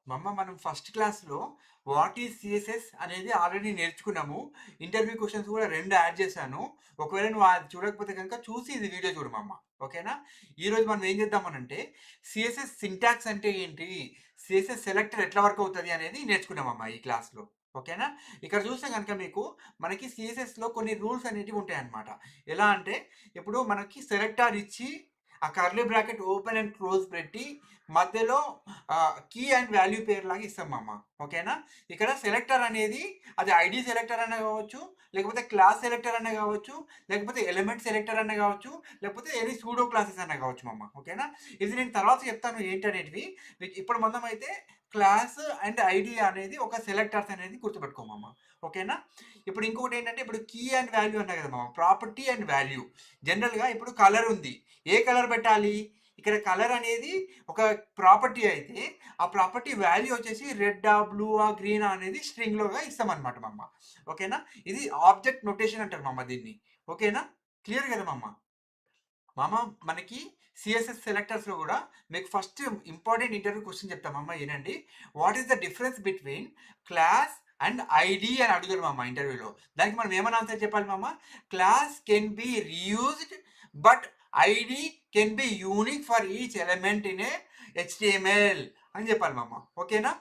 మనం ఫస్ట్ క్లాస్‌లో what is CSS అనేది ఆల్రెడీ నేర్చుకున్నాము. ఇంటర్వ్యూ క్వెషన్స్ కూడా 2 యాడ్ చేశాను. ఒకవేళ నువ్వు అది చూడకపోతే గనుక చూసి ఇది వీడియో చూడు మమ్మ. ఓకేనా? ఈరోజు మనం ఏం చేద్దామనంటే సీఎస్ఎస్ సింటాక్స్ అంటే ఏంటి? సీఎస్ఎస్ సెలెక్టర్ ఎట్లా వర్క్ అవుతది అనేది నేర్చుకుందామమ్మా ఈ క్లాస్‌లో. ఓకేనా? ఇక్కడ చూస్తే గనుక మీకు మనకి సీఎస్ఎస్‌లో కొన్ని రూల్స్ అనేటివి ఉంటాయన్నమాట. ఎలా అంటే ఇప్పుడు మనకి సెలెక్టర్ ఇచ్చి ఆ curly bracket open and close పెట్టి మధ్యలో కీ అండ్ వాల్యూ పేరు లాగా ఇస్తాం మామ. ఓకేనా? ఇక్కడ సెలెక్టర్ అనేది అది ఐడీ సెలెక్టర్ అన్నా కావచ్చు, లేకపోతే క్లాస్ సెలెక్టర్ అన్నా కావచ్చు, లేకపోతే ఎలిమెంట్ సెలెక్టర్ అన్నా కావచ్చు, లేకపోతే ఎనీ సూడో క్లాసెస్ అన్నా కావచ్చు మామ. ఓకేనా? ఇది నేను తర్వాత చెప్తాను ఏంటనేటివి. మీకు ఇప్పుడు అయితే క్లాస్ అండ్ ఐడి అనేది ఒక సెలెక్టర్స్ అనేది గుర్తుపెట్టుకో మామ. ఓకేనా? ఇప్పుడు ఇంకొకటి ఏంటంటే ఇప్పుడు కీ అండ్ వాల్యూ అన్నా కదా మామ. Property and value. జనరల్‌గా ఇప్పుడు కలర్ ఉంది. ఏ కలర్ పెట్టాలి? ఇక్కడ కలర్ అనేది ఒక ప్రాపర్టీ అయితే ఆ ప్రాపర్టీ వాల్యూ వచ్చేసి రెడ్డా, బ్లూవా, గ్రీనా అనేది స్ట్రింగ్‌లోగా ఇస్తామనమాట మమ్మ. ఓకేనా? ఇది ఆబ్జెక్ట్ నొటేషన్ అంటారు మమ్మ దీన్ని. ఓకేనా? క్లియర్ కదా మమ్మ? మామ మనకి సిఎస్ఎస్ సెలెక్టర్స్‌లో గూడా మీకు ఫస్ట్ ఇంపార్టెంట్ ఇంటర్వ్యూ క్వెషన్ చెప్తా మామ ఇనండి. What is the difference between class and ID అని అడుగుతారు మామ ఇంటర్వ్యూలో. దానికి మనం ఏమని ఆన్సర్ చెప్పాలి మామ? Class can be reused but ID can be unique for each element in a HTML అని చెప్పాలి మామ. ఓకేనా?